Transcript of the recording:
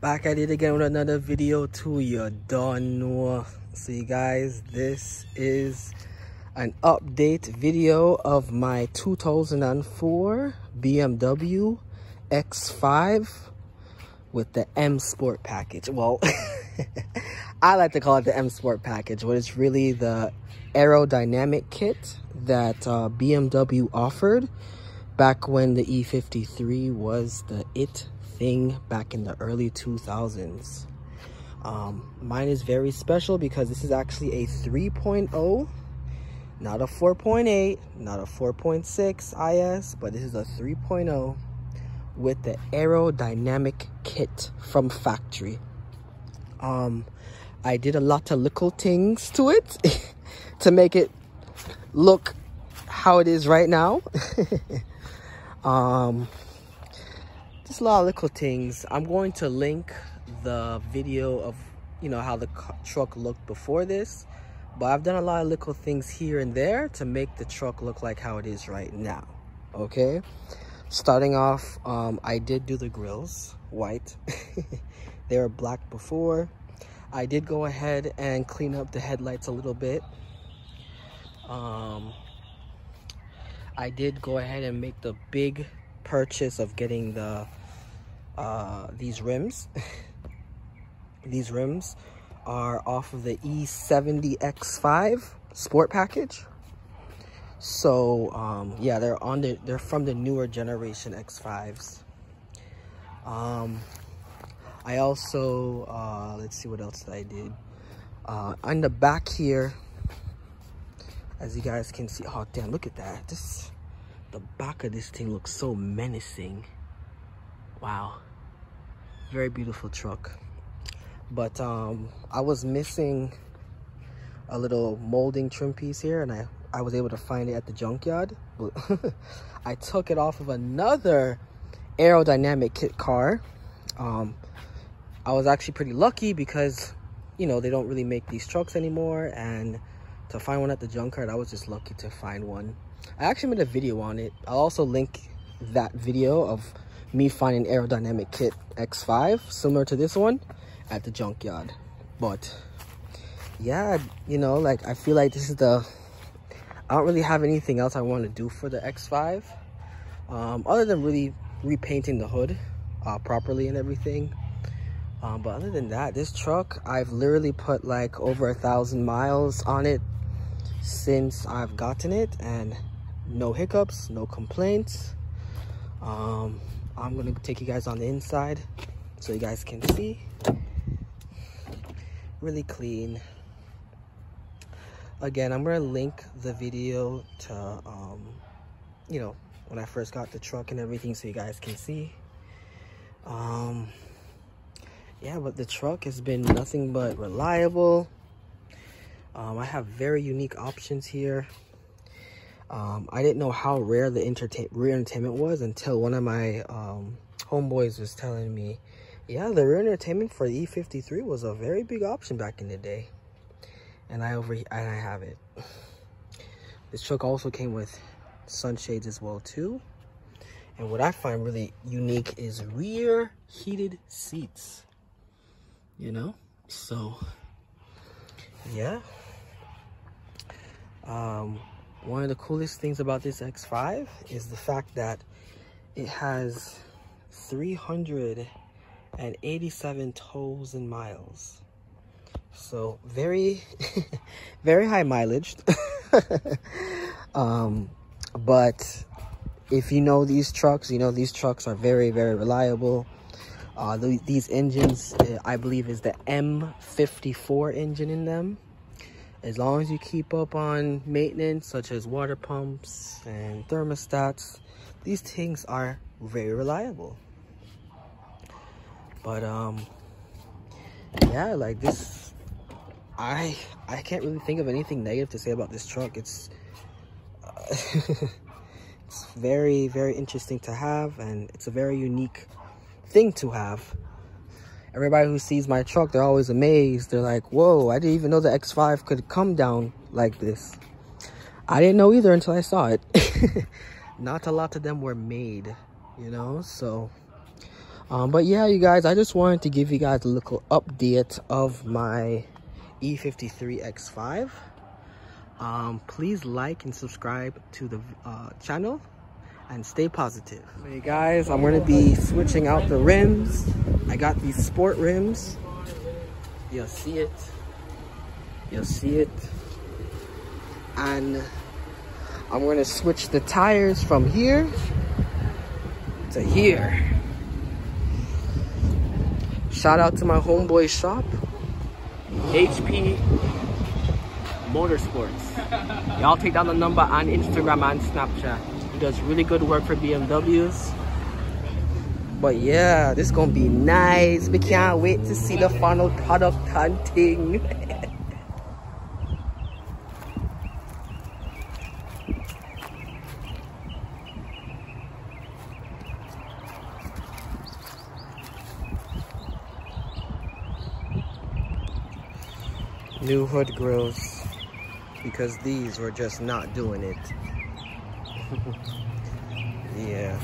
Back at it again with another video too. You don't know. So you guys, this is an update video of my 2004 BMW X5 with the M Sport package. Well, I like to call it the M Sport package, but it's really the Aero Dynamic Kit that BMW offered back when the E53 was the it thing back in the early 2000s. Mine is very special because this is actually a 3.0, not a 4.8, not a 4.6 IS, but this is a 3.0 with the Aero Dynamic Kit from factory. I did a lot of little things to it to make it look how it is right now. Just a lot of little things. I'm going to link the video of, you know, how the truck looked before this, but I've done a lot of little things here and there to make the truck look like how it is right now. Okay, starting off, I did do the grills white. They were black before. I did go ahead and clean up the headlights a little bit. I did go ahead and make the big purchase of getting the these rims. These rims are off of the E70 X5 Sport package. So yeah, they're from the newer generation X5s. I also let's see what else I did. On the back here, as you guys can see, oh damn, look at that. The back of this thing looks so menacing. Wow, very beautiful truck. But I was missing a little molding trim piece here, and I was able to find it at the junkyard. I took it off of another Aero Dynamic Kit car. I was actually pretty lucky because, you know, they don't really make these trucks anymore, and to find one at the junkyard, I was just lucky to find one. I actually made a video on it. I'll also link that video of me finding Aero Dynamic Kit X5 similar to this one at the junkyard. But yeah, you know, like, I feel like this is I don't really have anything else I want to do for the X5 other than really repainting the hood properly and everything. But other than that, this truck, I've literally put like over 1,000 miles on it since I've gotten it, and no hiccups, no complaints. I'm gonna take you guys on the inside so you guys can see. Really clean. Again, I'm gonna link the video to you know, when I first got the truck and everything, so you guys can see. Yeah, but the truck has been nothing but reliable. I have very unique options here. I didn't know how rare the rear entertainment was until one of my homeboys was telling me, yeah, the rear entertainment for the E53 was a very big option back in the day. And I have it. This truck also came with sunshades as well too. And what I find really unique is rear heated seats. You know, so yeah. One of the coolest things about this X5 is the fact that it has 387,000 miles. So very very high mileage. But if you know these trucks, you know these trucks are very, very reliable. These engines, I believe, is the M54 engine in them. As long as you keep up on maintenance, such as water pumps and thermostats, these things are very reliable. But yeah, like this, I can't really think of anything negative to say about this truck. It's it's very, very interesting to have, and it's a very unique thing to have. Everybody who sees my truck, they're always amazed. They're like, whoa, I didn't even know the X5 could come down like this. I didn't know either until I saw it. Not a lot of them were made, you know. So But yeah, you guys, I just wanted to give you guys a little update of my E53 X5. Please like and subscribe to the channel and stay positive. So you guys, I'm going to be switching out the rims. I got these sport rims. You'll see it. You'll see it. And I'm going to switch the tires from here to here. Shout out to my homeboy shop, HP Motorsports. Y'all take down the number on Instagram and Snapchat. He does really good work for BMWs. But yeah, this is gonna be nice. We can't wait to see the final product and thing. New hood grills, because these were just not doing it. Yeah.